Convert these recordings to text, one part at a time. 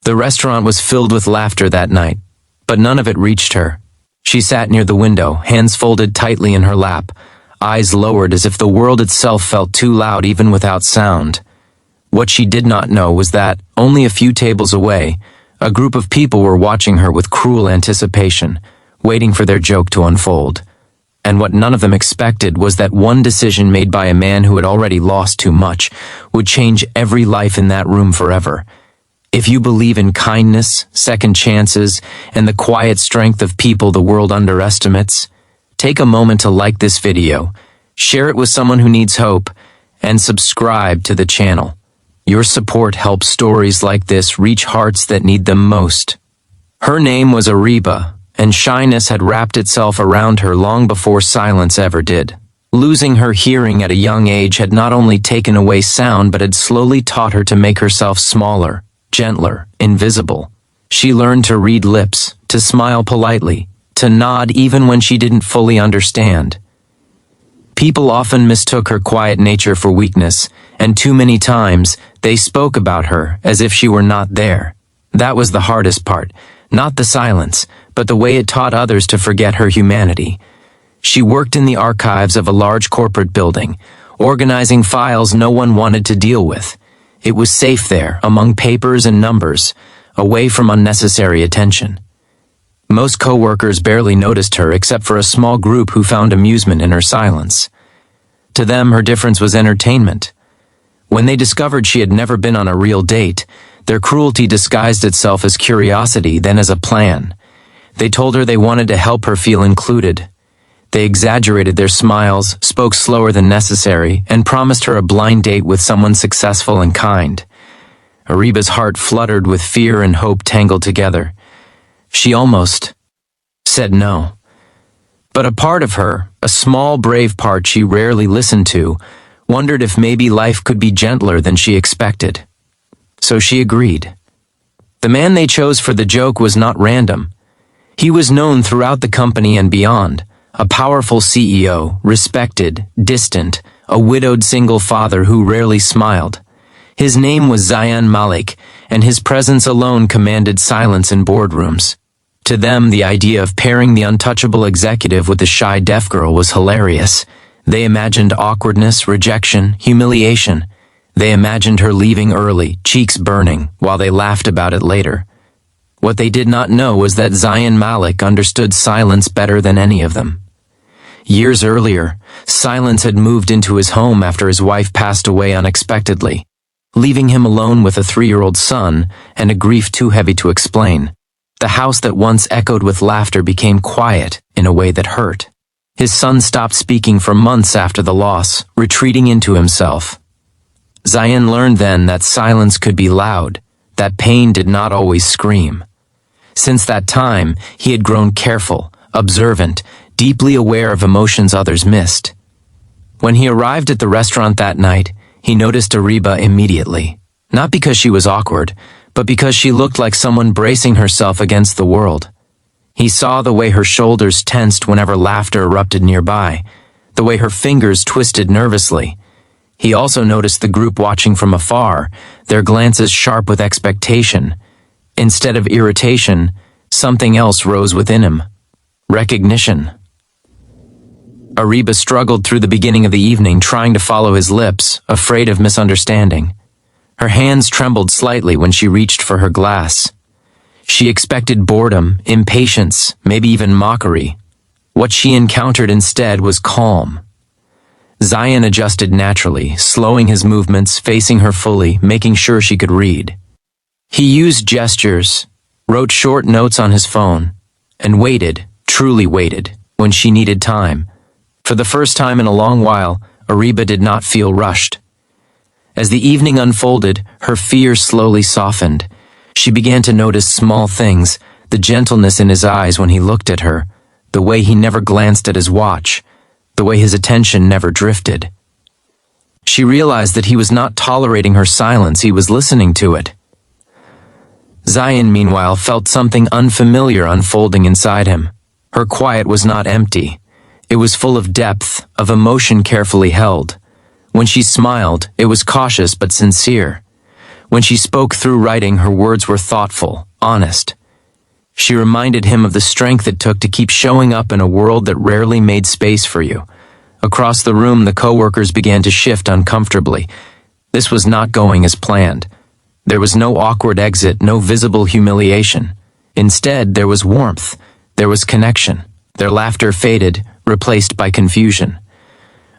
The restaurant was filled with laughter that night, but none of it reached her. She sat near the window, hands folded tightly in her lap, eyes lowered as if the world itself felt too loud even without sound. What she did not know was that, only a few tables away, a group of people were watching her with cruel anticipation, waiting for their joke to unfold. And what none of them expected was that one decision made by a man who had already lost too much would change every life in that room forever. If you believe in kindness, second chances, and the quiet strength of people the world underestimates, take a moment to like this video, share it with someone who needs hope, and subscribe to the channel. Your support helps stories like this reach hearts that need them most. Her name was Ariba, and shyness had wrapped itself around her long before silence ever did. Losing her hearing at a young age had not only taken away sound but had slowly taught her to make herself smaller, gentler, invisible. She learned to read lips, to smile politely, to nod even when she didn't fully understand. People often mistook her quiet nature for weakness, and too many times they spoke about her as if she were not there. That was the hardest part, not the silence, but the way it taught others to forget her humanity. She worked in the archives of a large corporate building, organizing files no one wanted to deal with. It was safe there, among papers and numbers, away from unnecessary attention. Most coworkers barely noticed her except for a small group who found amusement in her silence. To them, her difference was entertainment. When they discovered she had never been on a real date, their cruelty disguised itself as curiosity, then as a plan. They told her they wanted to help her feel included. They exaggerated their smiles, spoke slower than necessary, and promised her a blind date with someone successful and kind. Ariba's heart fluttered with fear and hope tangled together. She almost said no. But a part of her, a small brave part she rarely listened to, wondered if maybe life could be gentler than she expected. So she agreed. The man they chose for the joke was not random. He was known throughout the company and beyond. A powerful CEO, respected, distant, a widowed single father who rarely smiled. His name was Zayan Malik, and his presence alone commanded silence in boardrooms. To them, the idea of pairing the untouchable executive with the shy deaf girl was hilarious. They imagined awkwardness, rejection, humiliation. They imagined her leaving early, cheeks burning, while they laughed about it later. What they did not know was that Zayan Malik understood silence better than any of them. Years earlier, silence had moved into his home after his wife passed away unexpectedly, leaving him alone with a 3-year-old son and a grief too heavy to explain. The house that once echoed with laughter became quiet in a way that hurt. His son stopped speaking for months after the loss, retreating into himself. Zayan learned then that silence could be loud, that pain did not always scream. Since that time, he had grown careful, observant, deeply aware of emotions others missed. When he arrived at the restaurant that night, he noticed Ariba immediately. Not because she was awkward, but because she looked like someone bracing herself against the world. He saw the way her shoulders tensed whenever laughter erupted nearby, the way her fingers twisted nervously. He also noticed the group watching from afar, their glances sharp with expectation. Instead of irritation, something else rose within him. Recognition. Ariba struggled through the beginning of the evening, trying to follow his lips, afraid of misunderstanding. Her hands trembled slightly when she reached for her glass. She expected boredom, impatience, maybe even mockery. What she encountered instead was calm. Zayan adjusted naturally, slowing his movements, facing her fully, making sure she could read. He used gestures, wrote short notes on his phone, and waited, truly waited, when she needed time. For the first time in a long while, Ariba did not feel rushed. As the evening unfolded, her fear slowly softened. She began to notice small things, the gentleness in his eyes when he looked at her, the way he never glanced at his watch, the way his attention never drifted. She realized that he was not tolerating her silence, he was listening to it. Zayan, meanwhile, felt something unfamiliar unfolding inside him. Her quiet was not empty. It was full of depth, of emotion carefully held. When she smiled, it was cautious but sincere. When she spoke through writing, her words were thoughtful, honest. She reminded him of the strength it took to keep showing up in a world that rarely made space for you. Across the room, the coworkers began to shift uncomfortably. This was not going as planned. There was no awkward exit, no visible humiliation. Instead, there was warmth. There was connection. Their laughter faded, replaced by confusion.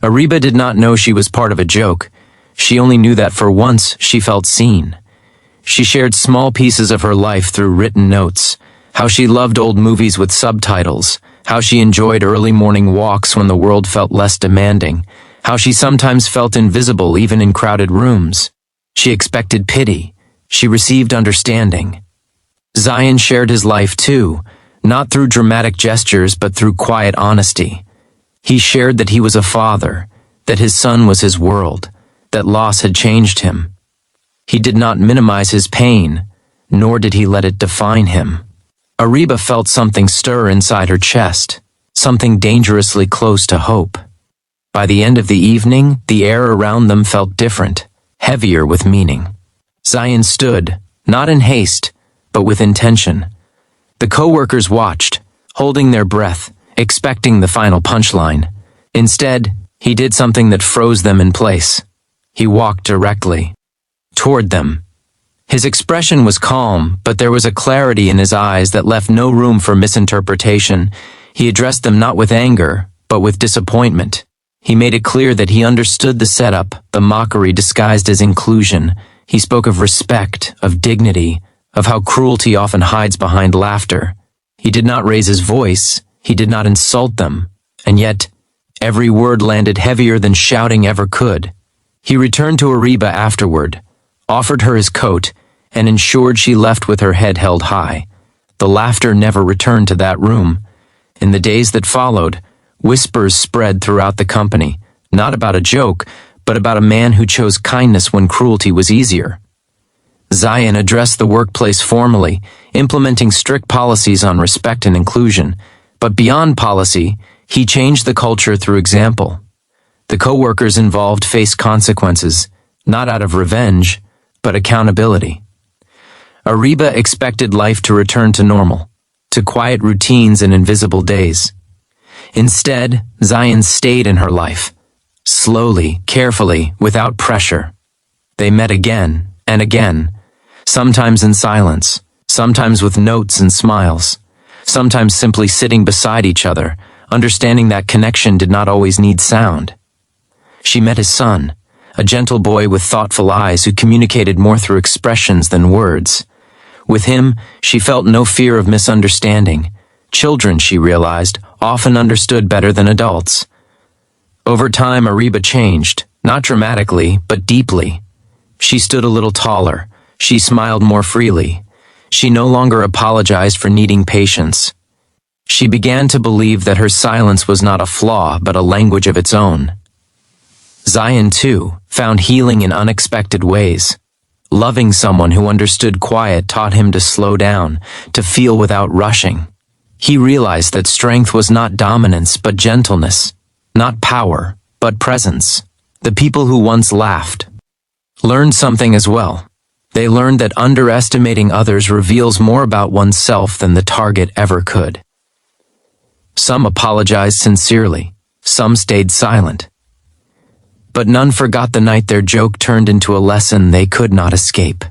Ariba did not know she was part of a joke. She only knew that for once she felt seen. She shared small pieces of her life through written notes. How she loved old movies with subtitles. How she enjoyed early morning walks when the world felt less demanding. How she sometimes felt invisible even in crowded rooms. She expected pity. She received understanding. Zion shared his life too, not through dramatic gestures but through quiet honesty. He shared that he was a father, that his son was his world, that loss had changed him. He did not minimize his pain, nor did he let it define him. Ariba felt something stir inside her chest, something dangerously close to hope. By the end of the evening, the air around them felt different, heavier with meaning. Zion stood, not in haste, but with intention. The coworkers watched, holding their breath, expecting the final punchline. Instead, he did something that froze them in place. He walked directly toward them. His expression was calm, but there was a clarity in his eyes that left no room for misinterpretation. He addressed them not with anger, but with disappointment. He made it clear that he understood the setup, the mockery disguised as inclusion. He spoke of respect, of dignity, of how cruelty often hides behind laughter. He did not raise his voice, he did not insult them, and yet, every word landed heavier than shouting ever could. He returned to Ariba afterward, offered her his coat, and ensured she left with her head held high. The laughter never returned to that room. In the days that followed, whispers spread throughout the company, not about a joke, but about a man who chose kindness when cruelty was easier. Zion addressed the workplace formally, implementing strict policies on respect and inclusion. But beyond policy, he changed the culture through example. The coworkers involved faced consequences, not out of revenge, but accountability. Ariba expected life to return to normal, to quiet routines and invisible days. Instead, Zion stayed in her life, slowly, carefully, without pressure. They met again and again, sometimes in silence, sometimes with notes and smiles, sometimes simply sitting beside each other, understanding that connection did not always need sound. She met his son, a gentle boy with thoughtful eyes who communicated more through expressions than words. With him, she felt no fear of misunderstanding. Children, she realized, often understood better than adults. Over time, Ariba changed, not dramatically, but deeply. She stood a little taller. She smiled more freely. She no longer apologized for needing patience. She began to believe that her silence was not a flaw, but a language of its own. Zion, too, found healing in unexpected ways. Loving someone who understood quiet taught him to slow down, to feel without rushing. He realized that strength was not dominance, but gentleness. Not power, but presence. The people who once laughed learned something as well. They learned that underestimating others reveals more about oneself than the target ever could. Some apologized sincerely. Some stayed silent. But none forgot the night their joke turned into a lesson they could not escape.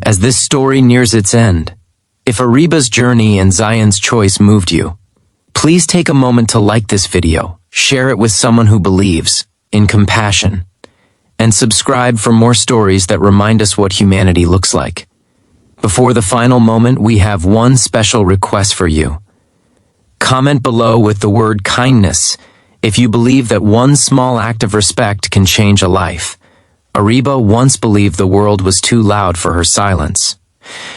As this story nears its end, if Ariba's journey and Zion's choice moved you, please take a moment to like this video, share it with someone who believes in compassion, and subscribe for more stories that remind us what humanity looks like. Before the final moment, we have one special request for you. Comment below with the word kindness if you believe that one small act of respect can change a life. Ariba once believed the world was too loud for her silence.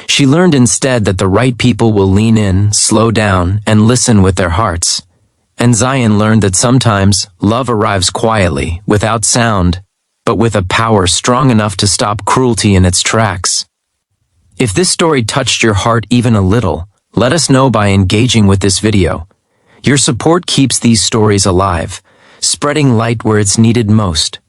She learned instead that the right people will lean in, slow down, and listen with their hearts. And Zion learned that sometimes love arrives quietly, without sound, but with a power strong enough to stop cruelty in its tracks. If this story touched your heart even a little, let us know by engaging with this video. Your support keeps these stories alive, spreading light where it's needed most.